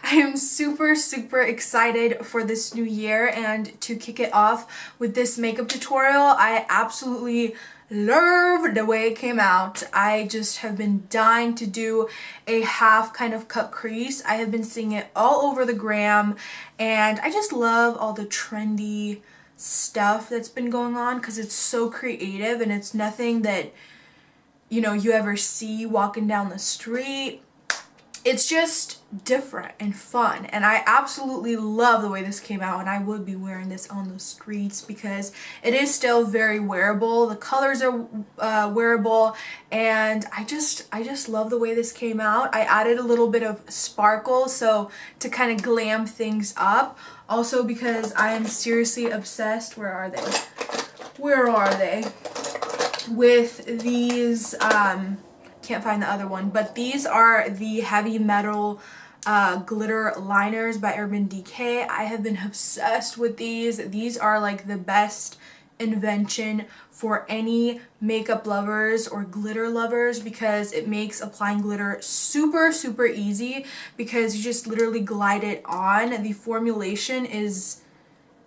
I am super excited for this new year and to kick it off with this makeup tutorial. I absolutely love the way it came out. I just have been dying to do a half kind of cut crease. I have been seeing it all over the gram and I just love all the trendy stuff that's been going on because it's so creative and it's nothing that you ever see walking down the street. It's just different and fun, and I absolutely love the way this came out, and I would be wearing this on the streets because it is still very wearable. The colors are wearable, and I just love the way this came out. I added a little bit of sparkle so to kind of glam things up. Also because I am seriously obsessed, where are they? With these, can't find the other one, but these are the heavy metal glitter liners by Urban Decay. I have been obsessed with these. These are like the best invention for any makeup lovers or glitter lovers because it makes applying glitter super easy because you just literally glide it on. The formulation is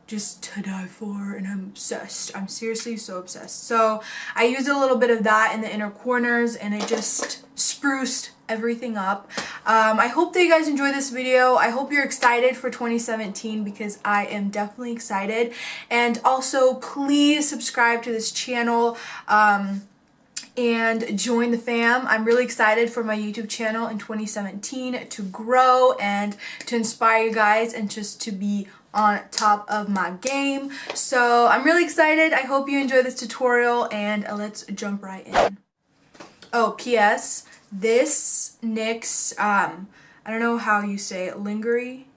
just to die for, and I'm obsessed. I'm seriously so obsessed. So I used a little bit of that in the inner corners and it just spruced everything up. I hope that you guys enjoy this video. I hope you're excited for 2017 because I am definitely excited. And also please subscribe to this channel and join the fam. I'm really excited for my YouTube channel in 2017 to grow and to inspire you guys and just to be on top of my game. So I'm really excited. I hope you enjoy this tutorial and let's jump right in. Oh, P.S. This NYX, I don't know how you say it, lingerie?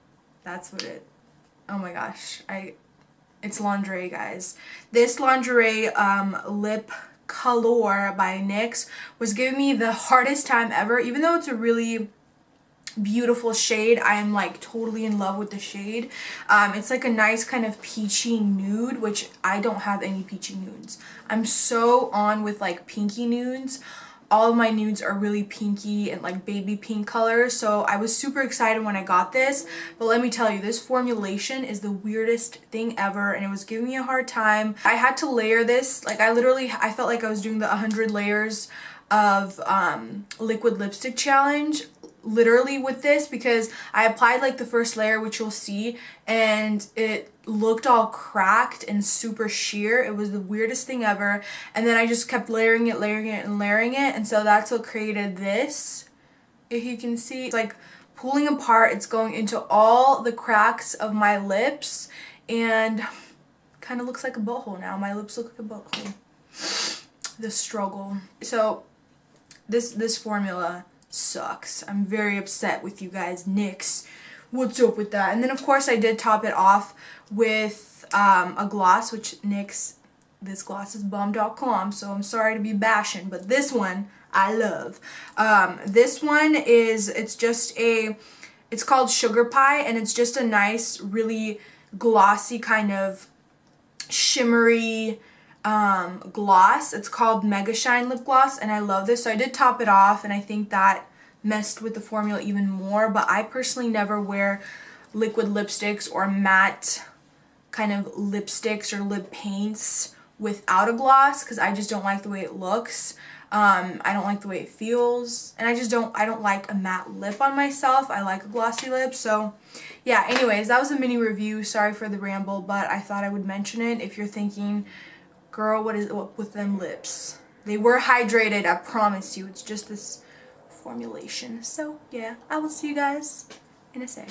That's what it, oh my gosh, it's lingerie, guys. This lingerie lip color by NYX was giving me the hardest time ever, even though it's a really beautiful shade. I am like totally in love with the shade. It's like a nice kind of peachy nude, which I don't have any peachy nudes. I'm so on with like pinky nudes. All of my nudes are really pinky and like baby pink colors, so I was super excited when I got this. But let me tell you, this formulation is the weirdest thing ever and it was giving me a hard time. I had to layer this, like I felt like I was doing the 100 layers of liquid lipstick challenge literally with this because I applied like the first layer, which you'll see, and it looked all cracked and super sheer. It was the weirdest thing ever, and then I just kept layering it, and so that's what created this. If you can see, it's like pulling apart. It's going into all the cracks of my lips and kind of looks like a butthole now. My lips look like a butthole. The struggle. So this formula sucks. I'm very upset with you guys. NYX, what's up with that? And then of course I did top it off with a gloss, which NYX, this gloss is bum.com, so I'm sorry to be bashing, but this one I love. This one is, it's called Sugar Pie, and it's just a nice, really glossy kind of shimmery gloss. It's called Mega Shine Lip Gloss, and I love this. So I did top it off, and I think that messed with the formula even more, but I personally never wear liquid lipsticks or matte kind of lipsticks or lip paints without a gloss because I just don't like the way it looks. I don't like the way it feels, and I don't like a matte lip on myself. I like a glossy lip. So yeah, anyways, that was a mini review. Sorry for the ramble, but I thought I would mention it if you're thinking, girl, what is up with them lips? They were hydrated, I promise you. It's just this formulation. So yeah, I will see you guys in a sec.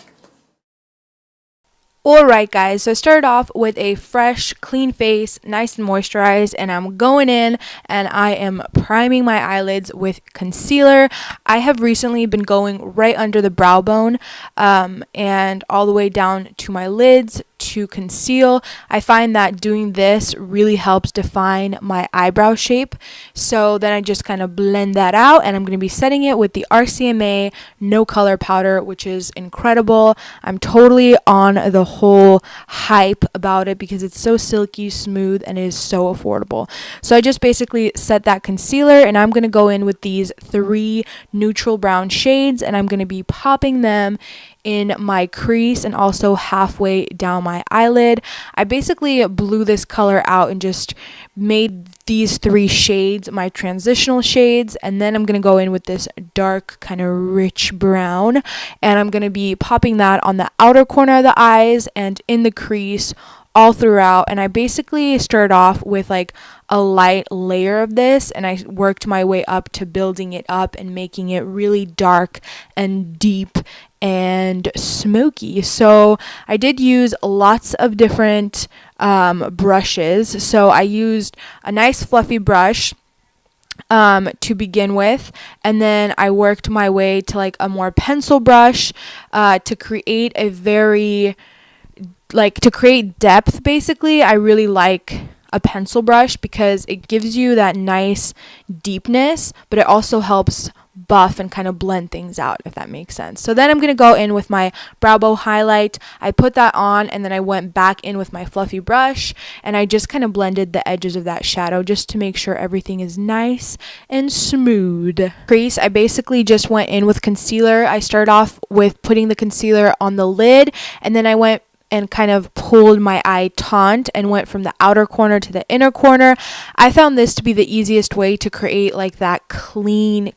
Alright guys, so I started off with a fresh, clean face, nice and moisturized, and I'm going in and I am priming my eyelids with concealer. I have recently been going right under the brow bone and all the way down to my lids to conceal. I find that doing this really helps define my eyebrow shape. So then I just kind of blend that out, and I'm going to be setting it with the RCMA No Color Powder, which is incredible. I'm totally on the whole hype about it because it's so silky smooth and it is so affordable. So I just basically set that concealer, and I'm going to go in with these 3 neutral brown shades, and I'm going to be popping them in my crease and also halfway down my eyelid. I basically blew this color out and just made these 3 shades my transitional shades, and then I'm going to go in with this dark kind of rich brown, and I'm going to be popping that on the outer corner of the eyes and in the crease all throughout. And I basically started off with like a light layer of this, and I worked my way up to building it up and making it really dark and deep and smoky. So I did use lots of different brushes. So I used a nice fluffy brush to begin with, and then I worked my way to like a more pencil brush to create a very to create depth. Basically, I really like a pencil brush because it gives you that nice deepness, but it also helps buff and kind of blend things out, if that makes sense. So then I'm going to go in with my brow bow highlight. I put that on, and then I went back in with my fluffy brush, and I just kind of blended the edges of that shadow just to make sure everything is nice and smooth. Crease, I basically just went in with concealer. I started off with putting the concealer on the lid, and then I went and kind of pulled my eye taunt and went from the outer corner to the inner corner. I found this to be the easiest way to create like that clean,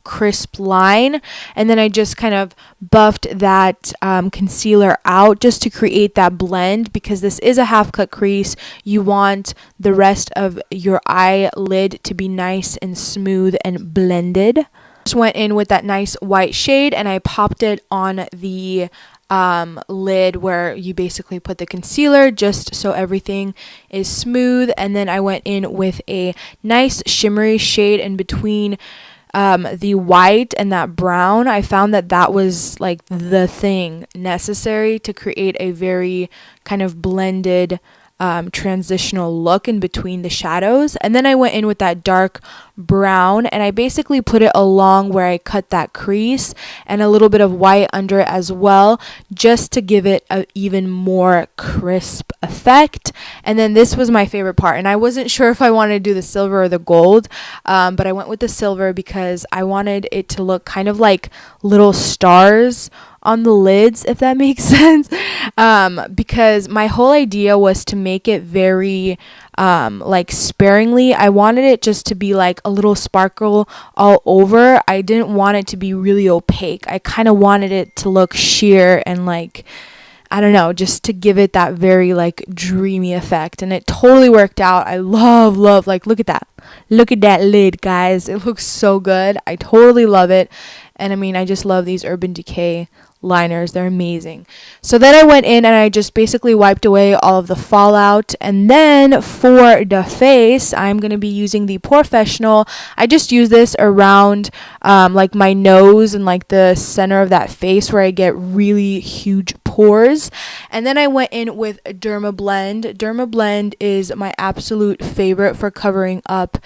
crisp line. And then I just kind of buffed that concealer out just to create that blend, because this is a half cut crease. You want the rest of your eyelid to be nice and smooth and blended. Just went in with that nice white shade, and I popped it on the lid where you basically put the concealer, just so everything is smooth. And then I went in with a nice shimmery shade in between the white and that brown. I found that that was like the thing necessary to create a very kind of blended transitional look in between the shadows. And then I went in with that dark brown, and I basically put it along where I cut that crease, and a little bit of white under it as well, just to give it an even more crisp effect. And then this was my favorite part, and I wasn't sure if I wanted to do the silver or the gold, but I went with the silver because I wanted it to look kind of like little stars on the lids, if that makes sense. Because my whole idea was to make it very like sparingly. I wanted it just to be like a little sparkle all over. I didn't want it to be really opaque. I kind of wanted it to look sheer and like, I don't know, just to give it that very like dreamy effect. And it totally worked out. I love, like, look at that. Look at that lid, guys. It looks so good. I totally love it. And I mean, I just love these Urban Decay liners. They're amazing. So then I went in and I just basically wiped away all of the fallout. And then for the face, I'm going to be using the Professional. I just use this around like my nose and like the center of that face where I get really huge pores. And then I went in with Derma Blend. Derma Blend is my absolute favorite for covering up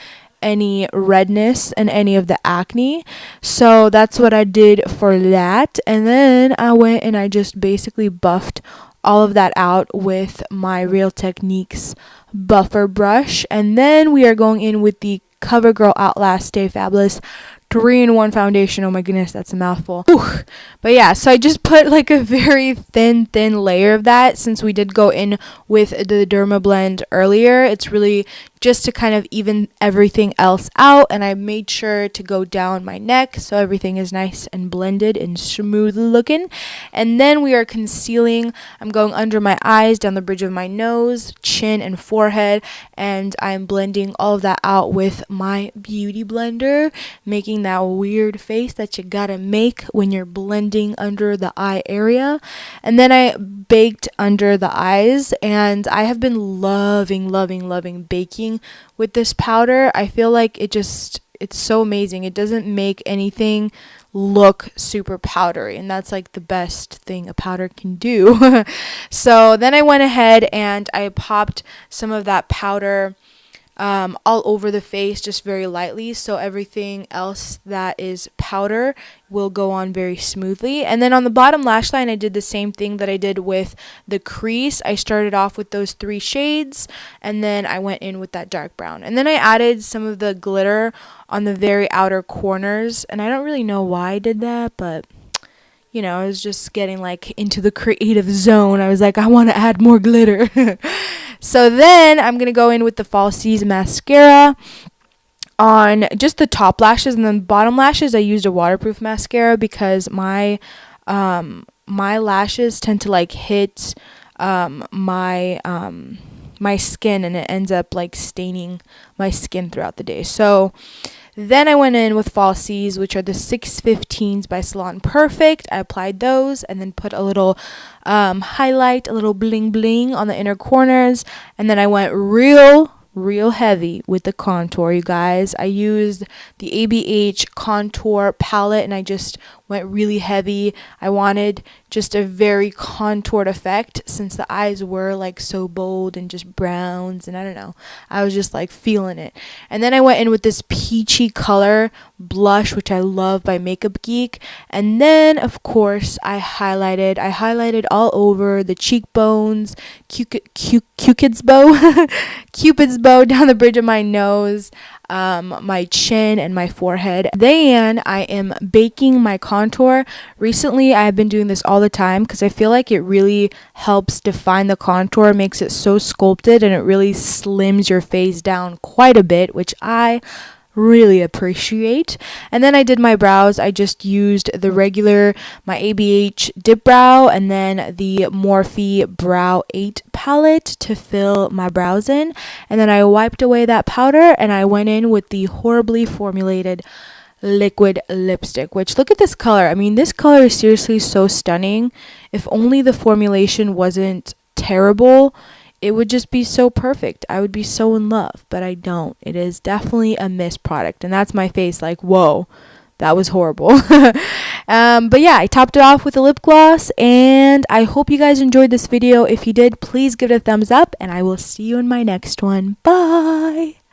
any redness and any of the acne. So that's what I did for that. And then I went and I just basically buffed all of that out with my Real Techniques buffer brush. And then we are going in with the CoverGirl Outlast Stay Fabulous 3-in-1 foundation. Oh my goodness, that's a mouthful. Whew. But yeah, so I just put like a very thin layer of that, since we did go in with the Derma Blend earlier. It's really just to kind of even everything else out, and I made sure to go down my neck so everything is nice and blended and smooth looking. And then we are concealing. I'm going under my eyes, down the bridge of my nose, chin, and forehead, and I'm blending all of that out with my beauty blender, making that weird face that you gotta make when you're blending under the eye area. And then I baked under the eyes, and I have been loving baking with this powder. I feel like it's so amazing. It doesn't make anything look super powdery, and that's like the best thing a powder can do. So then I went ahead and I popped some of that powder all over the face, just very lightly, so everything else that is powder will go on very smoothly. And then on the bottom lash line, I did the same thing that I did with the crease. I started off with those 3 shades, and then I went in with that dark brown. And then I added some of the glitter on the very outer corners, and I don't really know why I did that, but you know, I was just getting like into the creative zone. I was like, I want to add more glitter. So then I'm going to go in with the Falsies mascara on just the top lashes, and then bottom lashes I used a waterproof mascara because my lashes tend to like hit my skin, and it ends up like staining my skin throughout the day. So then I went in with Falsies, which are the 615s by Salon Perfect. I applied those and then put a little highlight, a little bling bling on the inner corners. And then I went real heavy with the contour, you guys. I used the ABH contour palette, and I just went really heavy. I wanted just a very contoured effect since the eyes were like so bold and just browns, and I don't know, I was just like feeling it. And then I went in with this peachy color blush, which I love, by Makeup Geek. And then of course I highlighted all over the cheekbones, Cupid's bow Cupid's bow down the bridge of my nose, my chin, and my forehead. Then I am baking my contour. Recently I've been doing this all the time because I feel like it really helps define the contour, makes it so sculpted, and it really slims your face down quite a bit, which I really appreciate. And then I did my brows. I just used the regular, my ABH dip brow, and then the Morphe Brow 8 palette to fill my brows in. And then I wiped away that powder, and I went in with the horribly formulated liquid lipstick, which, look at this color. I mean, this color is seriously so stunning. If only the formulation wasn't terrible, it would just be so perfect. I would be so in love, but I don't. It is definitely a missed product, and that's my face like, whoa, that was horrible. But yeah, I topped it off with a lip gloss, and I hope you guys enjoyed this video. If you did, please give it a thumbs up, and I will see you in my next one. Bye!